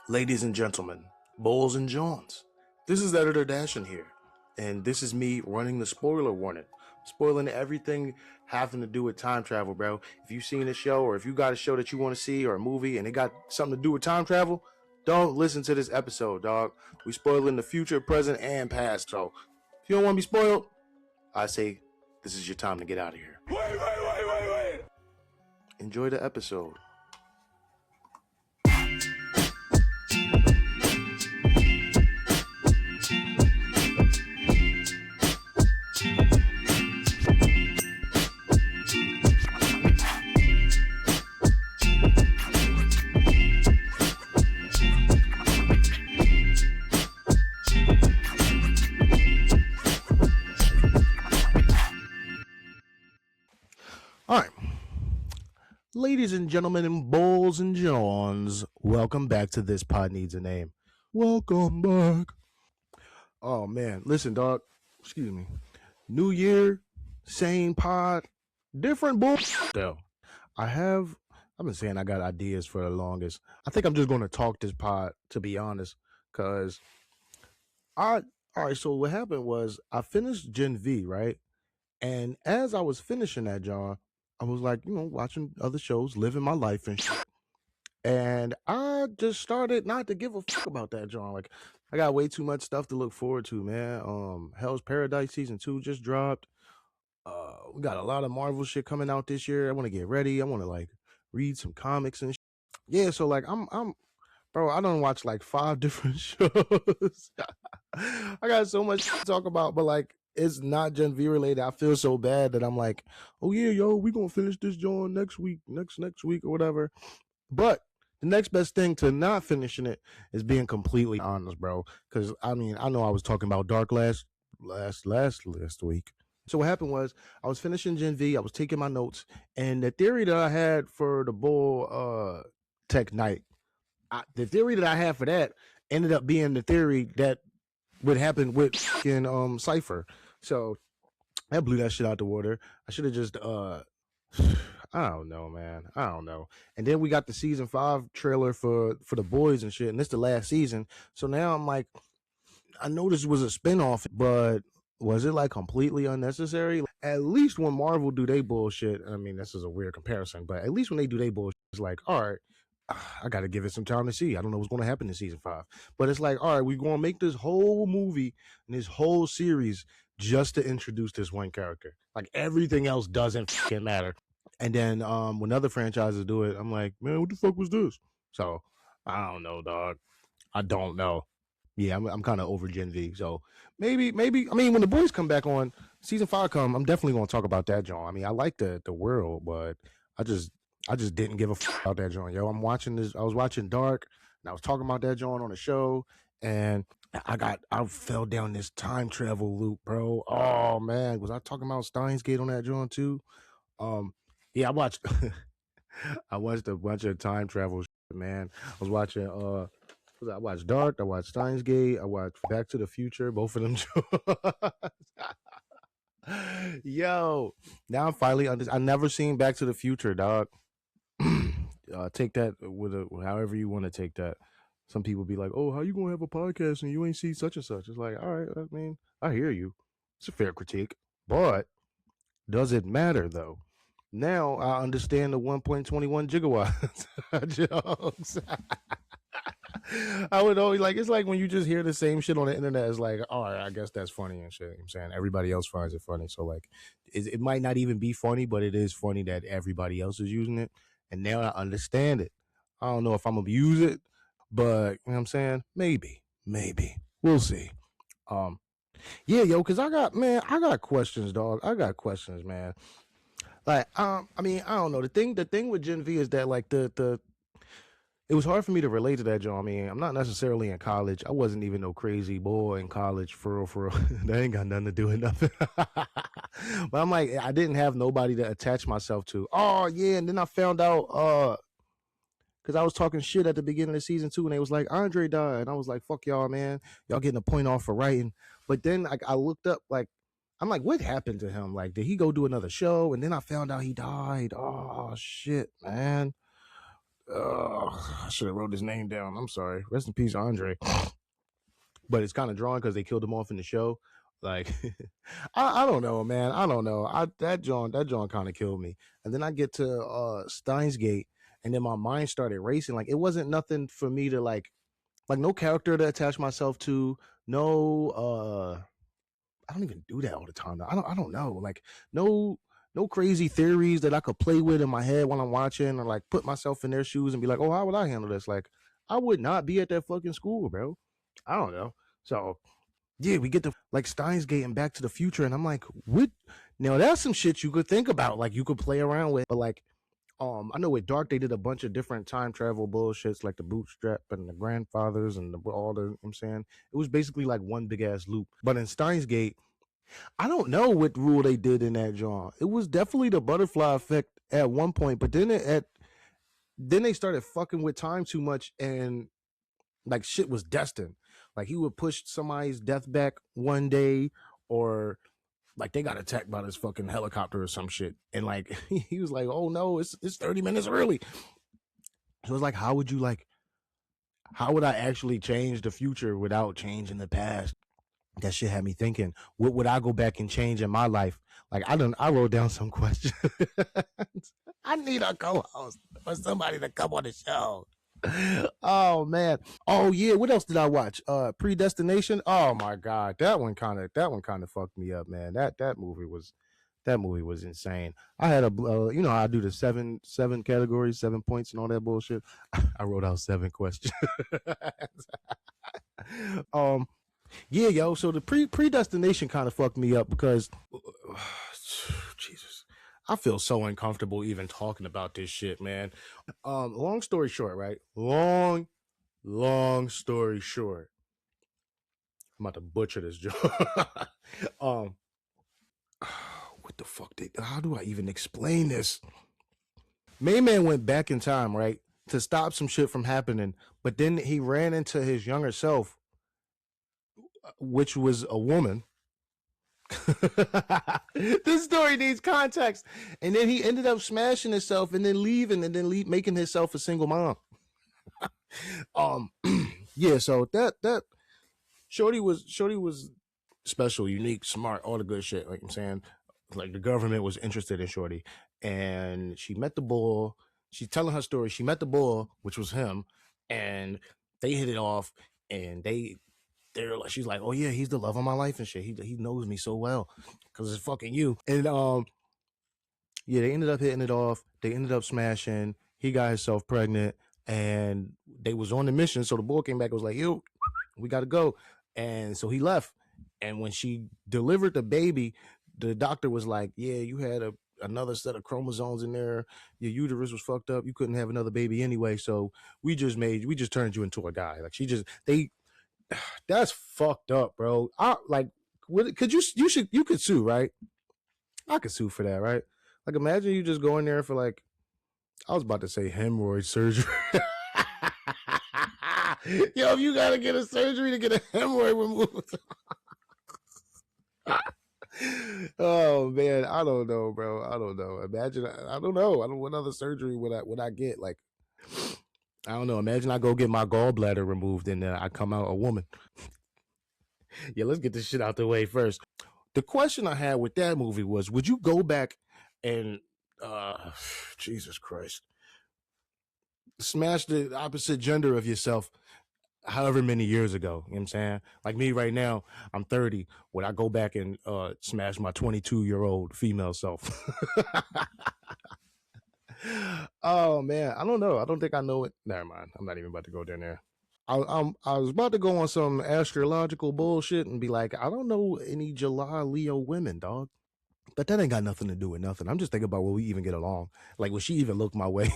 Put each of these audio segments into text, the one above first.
Ladies and gentlemen, Bowles and Johns, this is Editor Dashin here, and this is me running the spoiler warning. Spoiling everything having to do with time travel, bro. If you've seen a show or if you got a show that you want to see or a movie and it got something to do with time travel, don't listen to this episode, dog. We spoiling the future, present, and past. So if you don't want to be spoiled, I say this is your time to get out of here. Wait. Enjoy the episode. All right. Ladies and gentlemen, and Bowles and Johns, welcome back to This Pod Needs a Name. Welcome back. Oh, man. Listen, dog. Excuse me. New year, same pod, different bullshit, though. I've been saying I got ideas for the longest. I think I'm just going to talk this pod, to be honest, because all right, so what happened was I finished Gen V, right? And as I was finishing that, John, I was like, watching other shows, living my life and shit. And I just started not to give a fuck about that, John. Like, I got way too much stuff to look forward to, man. Hell's Paradise Season 2 just dropped. We got a lot of Marvel shit coming out this year. I want to get ready. I want to, like, read some comics and shit. Yeah, so, like, bro, I don't watch, like, 5 different shows. I got so much to talk about, but, like, it's not Gen V related. I feel so bad that I'm like, oh yeah, yo, we gonna finish this John next week, next week or whatever. But the next best thing to not finishing it is being completely honest, bro. Because I know I was talking about Dark last week. So what happened was I was finishing Gen V, I was taking my notes, and the theory that I had for the Bull Tech Night, the theory that I had for that ended up being the theory that would happen with Cypher. So I blew that shit out the water. I should have just I don't know, man. I don't know. And then we got the season 5 trailer for the boys and shit, and this the last season. So now I'm like, I know this was a spinoff, but was it like completely unnecessary? At least when Marvel do they bullshit, I mean, this is a weird comparison, but at least when they do they bullshit, it's like, all right, I got to give it some time to see. I don't know what's going to happen in season 5, but it's like, all right, we're going to make this whole movie and this whole series just to introduce this one character. Like everything else doesn't fucking matter. And then when other franchises do it, I'm like, man, what the fuck was this? So I don't know, dog. I don't know. Yeah, I'm kind of over Gen V. So maybe. I mean, when the boys come back on season 5, I'm definitely going to talk about that, John. I mean, I like the world, but I just didn't give a fuck about that, John. Yo, I was watching Dark, and I was talking about that, John, on the show, and I fell down this time travel loop, bro. Oh man, was I talking about Steins Gate on that, John, too? Yeah, I watched I watched a bunch of time travel shit, man. I was watching I watched Dark, I watched Steins Gate, I watched Back to the Future, both of them. Yo, now I'm finally I never seen Back to the Future, dog. Take that with however you want to take that. Some people be like, oh, how you gonna have a podcast and you ain't see such and such? It's like, all right, I mean, I hear you. It's a fair critique, but does it matter though? Now I understand the 1.21 gigawatts jokes. I would always like, it's like when you just hear the same shit on the internet, it's like, all right, I guess that's funny and shit. I'm saying everybody else finds it funny. So like, it might not even be funny, but it is funny that everybody else is using it. And now I understand it. I don't know if I'm gonna use it, but you know what I'm saying? Maybe. We'll see. Yeah, yo, cause I got questions, dog. I got questions, man. Like, I mean, I don't know. The thing with Gen V is that like it was hard for me to relate to that, Joe. I mean, I'm not necessarily in college. I wasn't even no crazy boy in college, for real. That ain't got nothing to do with nothing. But I'm like, I didn't have nobody to attach myself to. Oh yeah, and then I found out because I was talking shit at the beginning of season 2, and they was like, Andre died, and I was like, fuck y'all, man. Y'all getting a point off for writing. But then I looked up, like, I'm like, what happened to him? Like, did he go do another show? And then I found out he died. Oh shit, man. I should have wrote his name down. I'm sorry. Rest in peace, Andre. But it's kind of drawn because they killed him off in the show. Like, I don't know, man. I don't know. That John kind of killed me. And then I get to Steins Gate, and then my mind started racing. Like, it wasn't nothing for me to like no character to attach myself to. No, I don't even do that all the time. I don't know. Like, no crazy theories that I could play with in my head while I'm watching, or like put myself in their shoes and be like, oh, how would I handle this? Like, I would not be at that fucking school, bro. I don't know. So yeah, we get to like Steins Gate and Back to the Future, and I'm like, what? Now that's some shit you could think about, like you could play around with. But like, I know with Dark they did a bunch of different time travel bullshits, like the bootstrap and the grandfathers and all the. You know what I'm saying, it was basically like one big ass loop. But in Steins Gate, I don't know what rule they did in that genre. It was definitely the butterfly effect at one point, but then they started fucking with time too much, and like shit was destined. Like he would push somebody's death back one day, or like they got attacked by this fucking helicopter or some shit, and like he was like, "Oh no, it's 30 minutes early." So it's like, how would I actually change the future without changing the past? That shit had me thinking, what would I go back and change in my life? Like I wrote down some questions. I need a co-host or somebody to come on the show. Oh man. Oh yeah, what else did I watch? Predestination. Oh my god, that one kind of fucked me up, man. That movie was insane. I had I do the seven categories, 7 points, and all that bullshit. I wrote out 7 questions. um, yeah, yo. So the predestination kind of fucked me up because, Jesus, I feel so uncomfortable even talking about this shit, man. Long story short, right? Long story short. I'm about to butcher this joke. um, what the fuck? How do I even explain this? Mayman went back in time, right, to stop some shit from happening, but then he ran into his younger self, which was a woman. This story needs context. And then he ended up smashing himself and then leaving and then making himself a single mom. Um, yeah. So that Shorty was special, unique, smart, all the good shit. Like I'm saying, like the government was interested in Shorty, and she met the bull. She's telling her story. She met the bull, which was him, and they hit it off. And they're like, she's like, oh yeah, he's the love of my life and shit. He knows me so well because it's fucking you. And yeah, they ended up hitting it off. They ended up smashing. He got himself pregnant, and they was on the mission. So the boy came back and was like, yo, we got to go. And so he left. And when she delivered the baby, the doctor was like, yeah, you had another set of chromosomes in there. Your uterus was fucked up. You couldn't have another baby anyway. So we just turned you into a guy. Like that's fucked up, bro. Could you could sue, right? I could sue for that, right? Like, imagine you just going there for like, I was about to say hemorrhoid surgery. Yo, if you gotta get a surgery to get a hemorrhoid removed. Oh man, I don't know, bro. I don't know. Imagine, I don't know. I don't. What other surgery would I get? Like, I don't know. Imagine I go get my gallbladder removed and I come out a woman. Yeah, let's get this shit out the way first. The question I had with that movie was, would you go back and Jesus Christ, smash the opposite gender of yourself however many years ago? You know what I'm saying? Like me right now, I'm 30. Would I go back and smash my 22-year-old female self? Oh man, I don't know. I don't think I know it. Never mind. I'm not even about to go down there. I was about to go on some astrological bullshit and be like, I don't know any July Leo women, dog. But that ain't got nothing to do with nothing. I'm just thinking about will we even get along? Like, will she even look my way?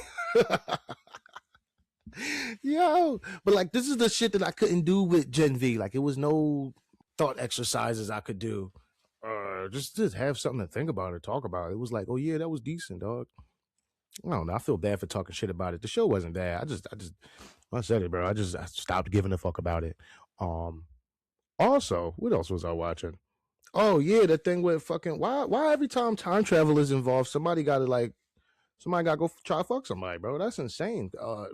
Yo, but like, this is the shit that I couldn't do with Gen V. Like, it was no thought exercises I could do. Just have something to think about or talk about. It was like, oh yeah, that was decent, dog. I don't know. I feel bad for talking shit about it. The show wasn't bad. I said it, bro. I stopped giving a fuck about it. Also, what else was I watching? Oh yeah, that thing with fucking why every time time travel is involved, somebody got to like Somebody gotta go try to fuck somebody, bro. That's insane.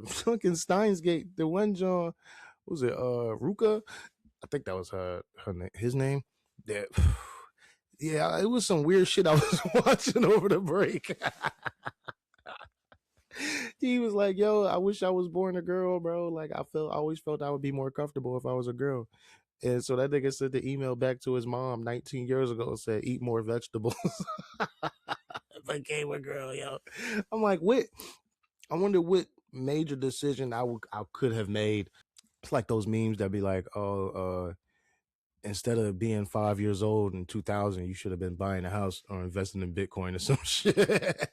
Fucking Steins Gate, the one John, was it Ruka? I think that was his name. That yeah, it was some weird shit I was watching over the break. He was like, "Yo, I wish I was born a girl, bro. Like I always felt I would be more comfortable if I was a girl." And so that nigga sent the email back to his mom 19 years ago and said, "Eat more vegetables." If I became a girl, yo. I'm like, what? I wonder what major decision I could have made. It's like those memes that be like, oh, instead of being 5 years old in 2000, you should have been buying a house or investing in Bitcoin or some shit.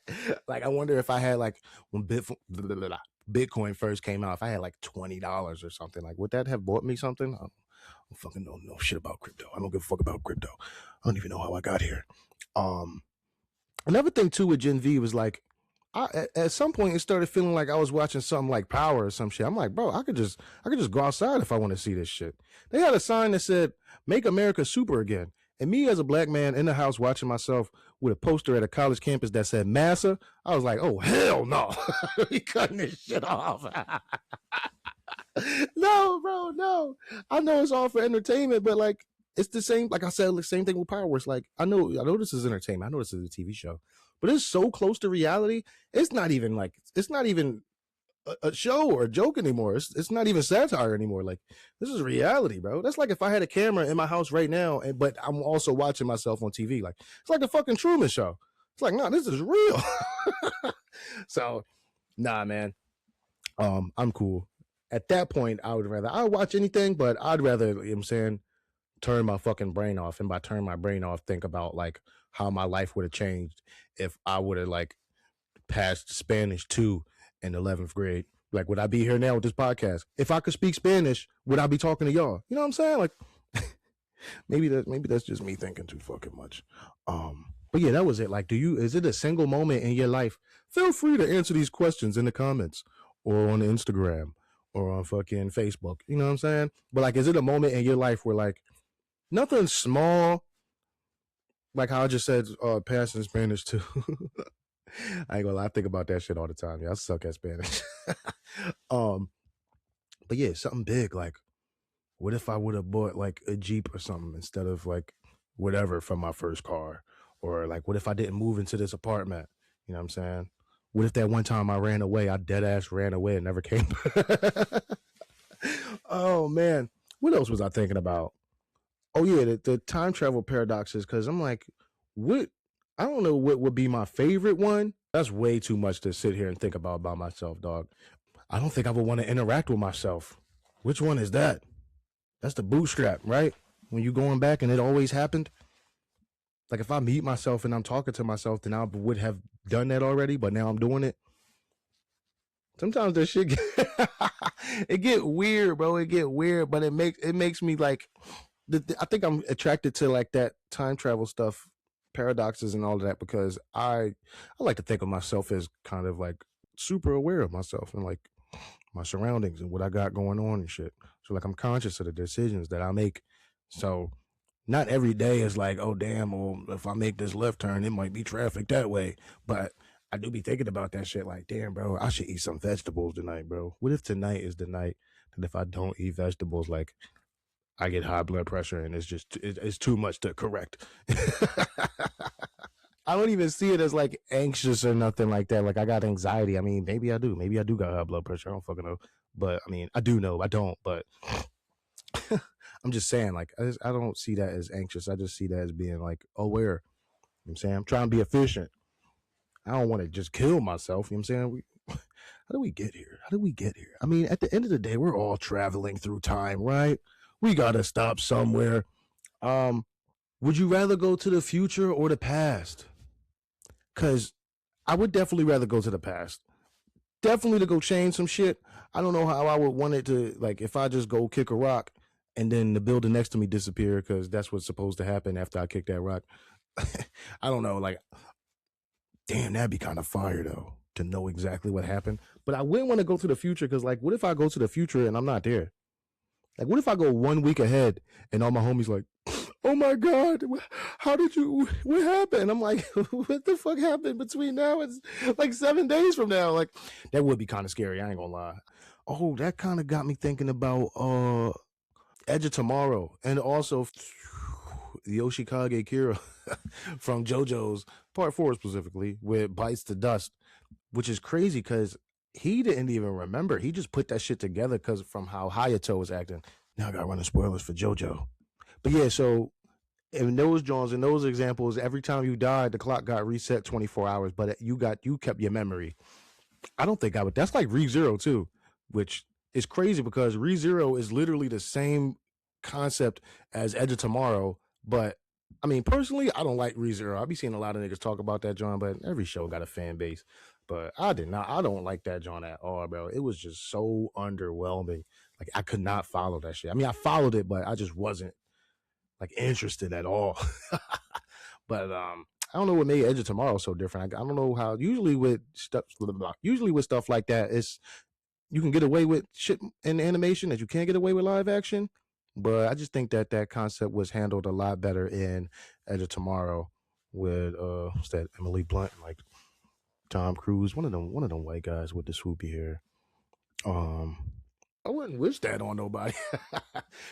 Like, I wonder if I had like when Bitcoin first came out, if I had like $20 or something, like would that have bought me something? I don't fucking know shit about crypto. I don't give a fuck about crypto. I don't even know how I got here. Another thing too with Gen V was like, at some point it started feeling like I was watching something like Power or some shit. I'm like, bro, I could just go outside if I want to see this shit. They had a sign that said "Make America Super Again," and me as a black man in the house watching myself with a poster at a college campus that said "Massa," I was like, oh hell no, we cutting this shit off. No, bro, no. I know it's all for entertainment, but like it's the same. Like I said, the same thing with Power. Where it's like I know this is entertainment. I know this is a TV show, but it's so close to reality. It's not even a show or a joke anymore. It's not even satire anymore. Like this is reality, bro. That's like if I had a camera in my house right now, but I'm also watching myself on TV. Like it's like the fucking Truman Show. It's like, no, this is real. So, nah, man. I'm cool. At that point, I'd watch anything, but I'd rather, you know what I'm saying, turn my fucking brain off. And by turn my brain off, think about like how my life would have changed if I would have like passed Spanish 2 in 11th grade. Like, would I be here now with this podcast? If I could speak Spanish, would I be talking to y'all? You know what I'm saying? Like, maybe that's just me thinking too fucking much. But yeah, that was it. Like, is it a single moment in your life? Feel free to answer these questions in the comments or on Instagram or on fucking Facebook. You know what I'm saying? But like, is it a moment in your life where like nothing small, like how I just said, passing Spanish too. I ain't gonna lie, I think about that shit all the time. Yeah, I suck at Spanish. But yeah, something big. Like, what if I would have bought like a Jeep or something instead of like whatever from my first car? Or like, what if I didn't move into this apartment? You know what I'm saying? What if that one time I ran away, I dead ass ran away and never came back? Oh man, what else was I thinking about? Oh yeah, the time travel paradoxes. Because I'm like, what? I don't know what would be my favorite one. That's way too much to sit here and think about by myself, dog. I don't think I would want to interact with myself. Which one is that? That's the bootstrap, right? When you going back and it always happened. Like if I meet myself and I'm talking to myself, then I would have done that already, but now I'm doing it. Sometimes that shit it get weird, bro. It get weird, but it makes me like I think I'm attracted to like that time travel stuff, paradoxes and all of that, because I like to think of myself as kind of like super aware of myself and like my surroundings and what I got going on and shit. So like I'm conscious of the decisions that I make. So not every day is like, oh damn, well if I make this left turn, it might be traffic that way. But I do be thinking about that shit like, damn, bro, I should eat some vegetables tonight, bro. What if tonight is the night that if I don't eat vegetables, like I get high blood pressure and it's too much to correct. I don't even see it as like anxious or nothing like that. Like I got anxiety. I mean, maybe I do. Maybe I do got high blood pressure. I don't fucking know. But I mean, I do know. I don't. But I'm just saying, like, I don't see that as anxious. I just see that as being like aware. You know what I'm saying? I'm trying to be efficient. I don't want to just kill myself. You know what I'm saying? How do we get here? How did we get here? I mean, at the end of the day, we're all traveling through time, right? We got to stop somewhere. Would you rather go to the future or the past? Because I would definitely rather go to the past. Definitely to go change some shit. I don't know how I would want it to, like, if I just go kick a rock and then the building next to me disappear, because that's what's supposed to happen after I kick that rock. I don't know, like, damn, that'd be kind of fire, though, to know exactly what happened. But I wouldn't want to go to the future, because, like, what if I go to the future and I'm not there? Like, what if I go 1 week ahead and all my homies like, oh my God, how did you, what happened? I'm like, what the fuck happened between now and like 7 days from now? Like, that would be kind of scary. I ain't gonna lie. Oh, that kind of got me thinking about Edge of Tomorrow, and also the Yoshikage Kira from JoJo's Part 4 specifically, with Bites the Dust, which is crazy because he didn't even remember. He just put that shit together because from how Hayato was acting. Now I got running spoilers for JoJo. But yeah, so in those Jones, in those examples, every time you died, the clock got reset 24 hours, but you kept your memory. I don't think I would. That's like ReZero too, which is crazy because ReZero is literally the same concept as Edge of Tomorrow. But I mean, personally, I don't like ReZero. I be seeing a lot of niggas talk about that John, but every show got a fan base. But I did not. I don't like that John at all, bro. It was just so underwhelming. Like I could not follow that shit. I mean, I followed it, but I just wasn't like interested at all. But I don't know what made Edge of Tomorrow so different. I don't know how. Usually with stuff like that, it's you can get away with shit in animation that you can't get away with live action. But I just think that concept was handled a lot better in Edge of Tomorrow with what's that, Emily Blunt, like Tom Cruise, one of them white guys with the swoopy hair. I wouldn't wish that on nobody.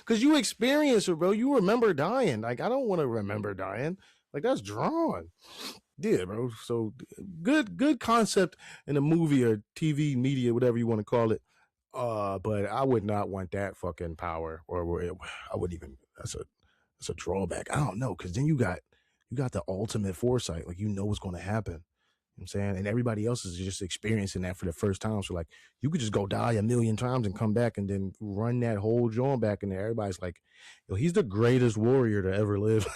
Cause you experience it, bro. You remember dying. Like I don't want to remember dying. Like that's drawn. Yeah, bro. So good concept in a movie or TV media, whatever you want to call it. But I would not want that fucking power, or I wouldn't even. That's a drawback. I don't know, because then you got the ultimate foresight. Like you know what's going to happen. You know what I'm saying, and everybody else is just experiencing that for the first time. So like, you could just go die a million times and come back, and then run that whole joint back in there. Everybody's like, yo, he's the greatest warrior to ever live.